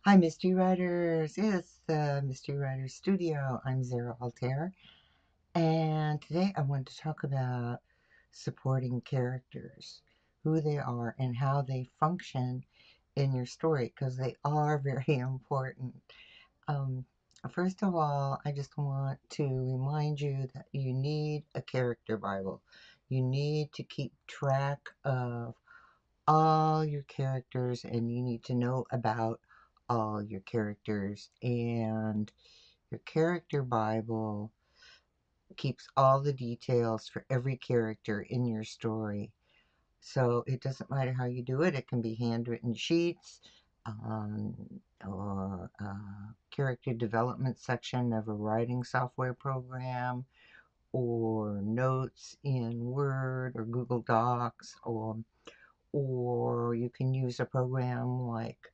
Hi, Mystery Writers. It's the Mystery Writers Studio. I'm Zara Altair, and today I want to talk about supporting characters, who they are, and how they function in your story, because they are very important. Um, First of all, I just want to remind you that you need a character Bible. You need to keep track of all your characters, and you need to know about all your characters. And your character Bible keeps all the details for every character in your story. So it doesn't matter how you do it, it can be handwritten sheets, um, or a character development section of a writing software program, or notes in Word or Google Docs, or you can use a program like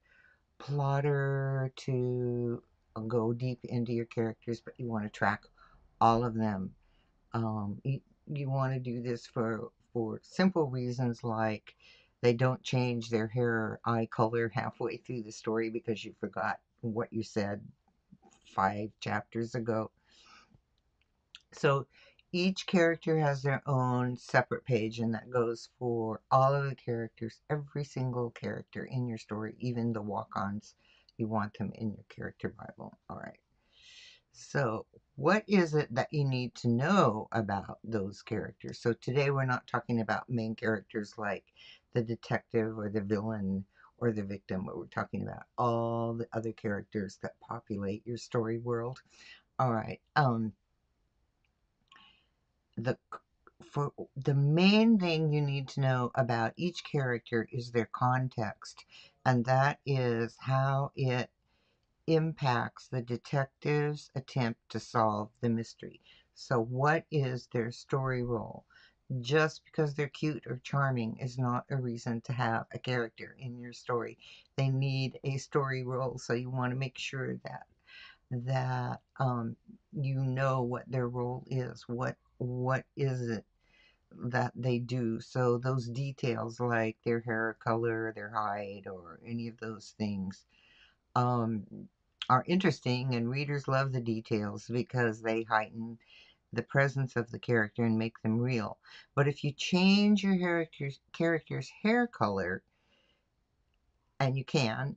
Plotter to go deep into your characters, but you want to track all of them. You want to do this for simple reasons like they don't change their hair or eye color halfway through the story because you forgot what you said 5 chapters ago. So each character has their own separate page, and that goes for all of the characters, every single character in your story, even the walk-ons. You want them in your character Bible. All right. So, what is it that you need to know about those characters? So, today we're not talking about main characters like the detective or the villain or the victim, but we're talking about all the other characters that populate your story world. All right. The for the main thing you need to know about each character is their context, and that is how it impacts the detective's attempt to solve the mystery. So, what is their story role? Just because they're cute or charming is not a reason to have a character in your story. They need a story role, so you want to make sure that you know what their role is. What is it that they do? So those details like their hair color, their height, or any of those things um, are interesting, and readers love the details because they heighten the presence of the character and make them real. But if you change your character's hair color, and you can,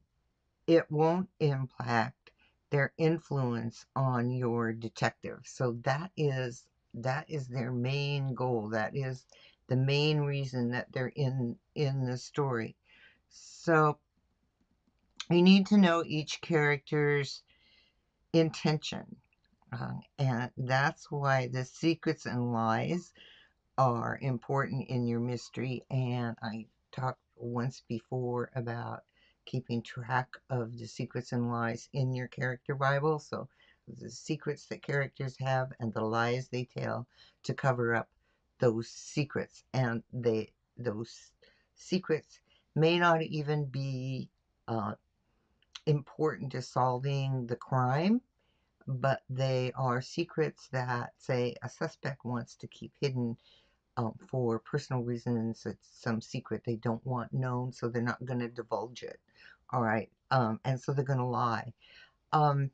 it won't impact their influence on your detective. So that is their main goal. That is the main reason that they're in the story. So you need to know each character's intention. And that's why the secrets and lies are important in your mystery. And I talked once before about keeping track of the secrets and lies in your character Bible. So the secrets that characters have and the lies they tell to cover up those secrets. And those secrets may not even be uh, important to solving the crime, but they are secrets that, say, a suspect wants to keep hidden for personal reasons. It's some secret they don't want known, so they're not going to divulge it. All right. And so they're going to lie. Um,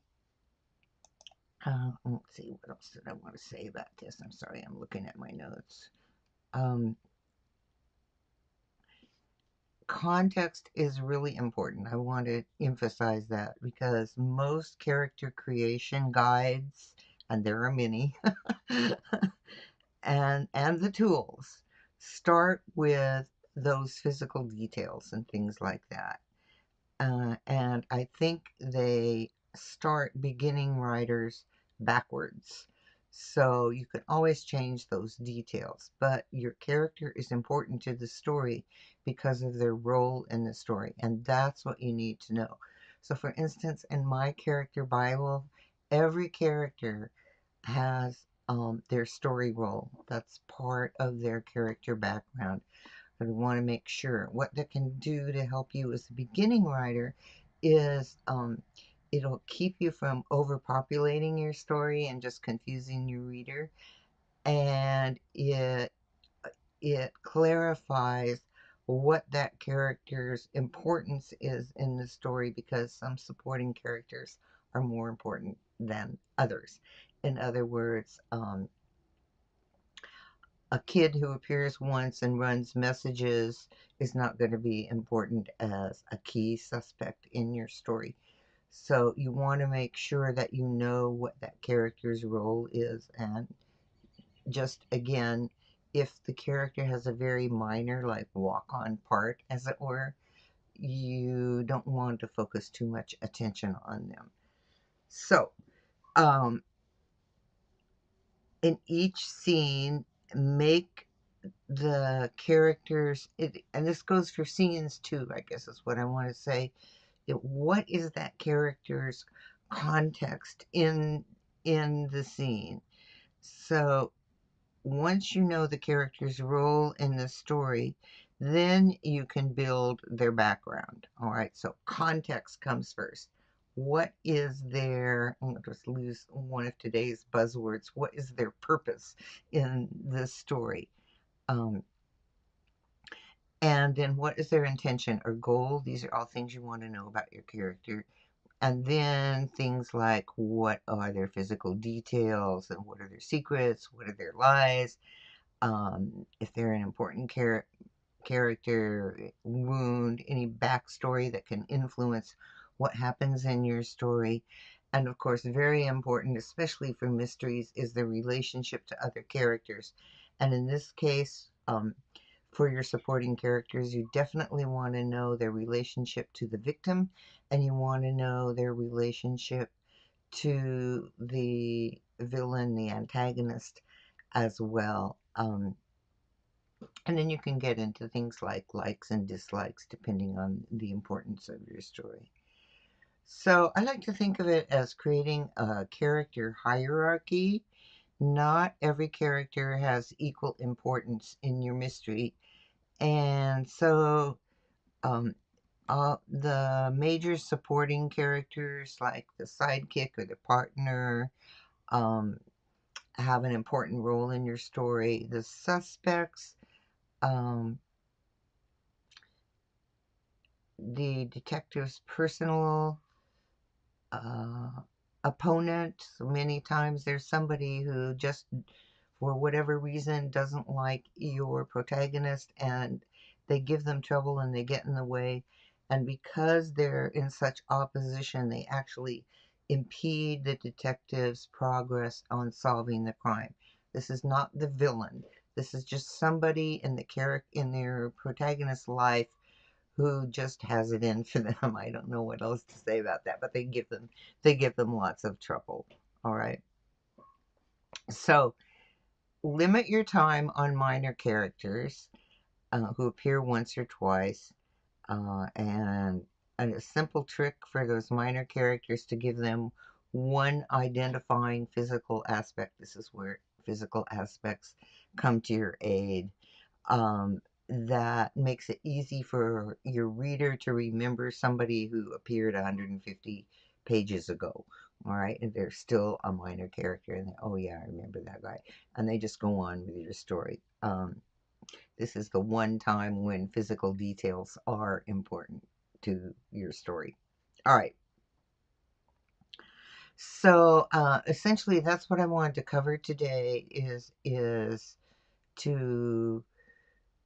let's see, what else did I want to say about this? I'm sorry, I'm looking at my notes. Um, Context is really important. I want to emphasize that because most character creation guides, and there are many, and the tools start with those physical details and things like that. And I think they start beginning writers backwards. So you can always change those details, but your character is important to the story because of their role in the story, and that's what you need to know. So, for instance, in my character Bible, every character has their story role. That's part of their character background. But we want to make sure what that can do to help you as a beginning writer is it'll keep you from overpopulating your story and just confusing your reader, and it clarifies what that character's importance is in the story, because some supporting characters are more important than others. In other words, a kid who appears once and runs messages is not going to be important as a key suspect in your story. So you want to make sure that you know what that character's role is. And just again, if the character has a very minor, like walk on part, as it were, you don't want to focus too much attention on them. So, um, in each scene, make the characters, and this goes for scenes too, I guess is what I want to say. What is that character's context in the scene? So once you know the character's role in the story, then you can build their background. All right, so context comes first. What is their, I'm going to just lose one of today's buzzwords, what is their purpose in the story? Um, and then what is their intention or goal? These are all things you want to know about your character. And then things like what are their physical details and what are their secrets, what are their lies, if they're an important character, wound, any backstory that can influence what happens in your story. And of course, very important, especially for mysteries, is the relationship to other characters. And in this case, for your supporting characters, you definitely want to know their relationship to the victim, and you want to know their relationship to the villain, the antagonist, as well. And then you can get into things like likes and dislikes depending on the importance of your story. So I like to think of it as creating a character hierarchy. Not every character has equal importance in your mystery. And so um, the major supporting characters, like the sidekick or the partner, um, have an important role in your story. The suspects, um, the detective's personal uh, opponent. So many times there's somebody who just, for whatever reason, doesn't like your protagonist, and they give them trouble and they get in the way. And because they're in such opposition, they actually impede the detective's progress on solving the crime. This is not the villain. This is just somebody in the character in their protagonist's life who just has it in for them. I don't know what else to say about that, but they give them lots of trouble. All right. So limit your time on minor characters who appear once or twice, and a simple trick for those minor characters to give them one identifying physical aspect. This is where physical aspects come to your aid. That makes it easy for your reader to remember somebody who appeared 150 pages ago. All right, and they're still a minor character, and oh yeah, I remember that guy, and they just go on with your story. This is the one time when physical details are important to your story. All right, so essentially, that's what I wanted to cover today. Is to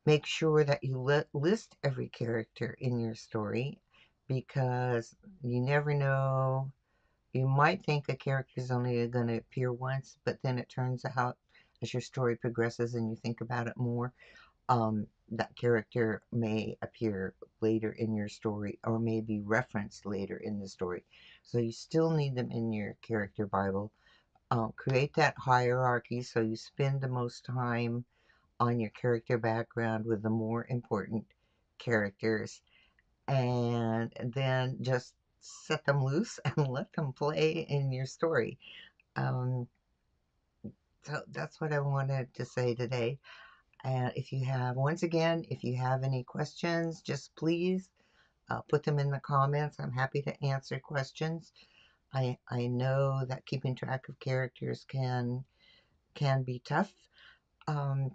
make sure that you list every character in your story, because you never know. You might think a character is only going to appear once, but then it turns out as your story progresses and you think about it more, that character may appear later in your story or may be referenced later in the story. So you still need them in your character Bible. Create that hierarchy so you spend the most time on your character background with the more important characters, and then just set them loose and let them play in your story. Um, so that's what I wanted to say today. And if you have, once again, if you have any questions, just please put them in the comments. I'm happy to answer questions. I know that keeping track of characters can be tough. Um,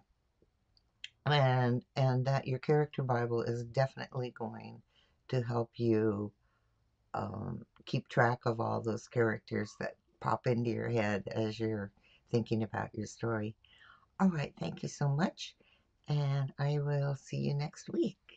and that your character Bible is definitely going to help you keep track of all those characters that pop into your head as you're thinking about your story. All right, thank you so much, and I will see you next week.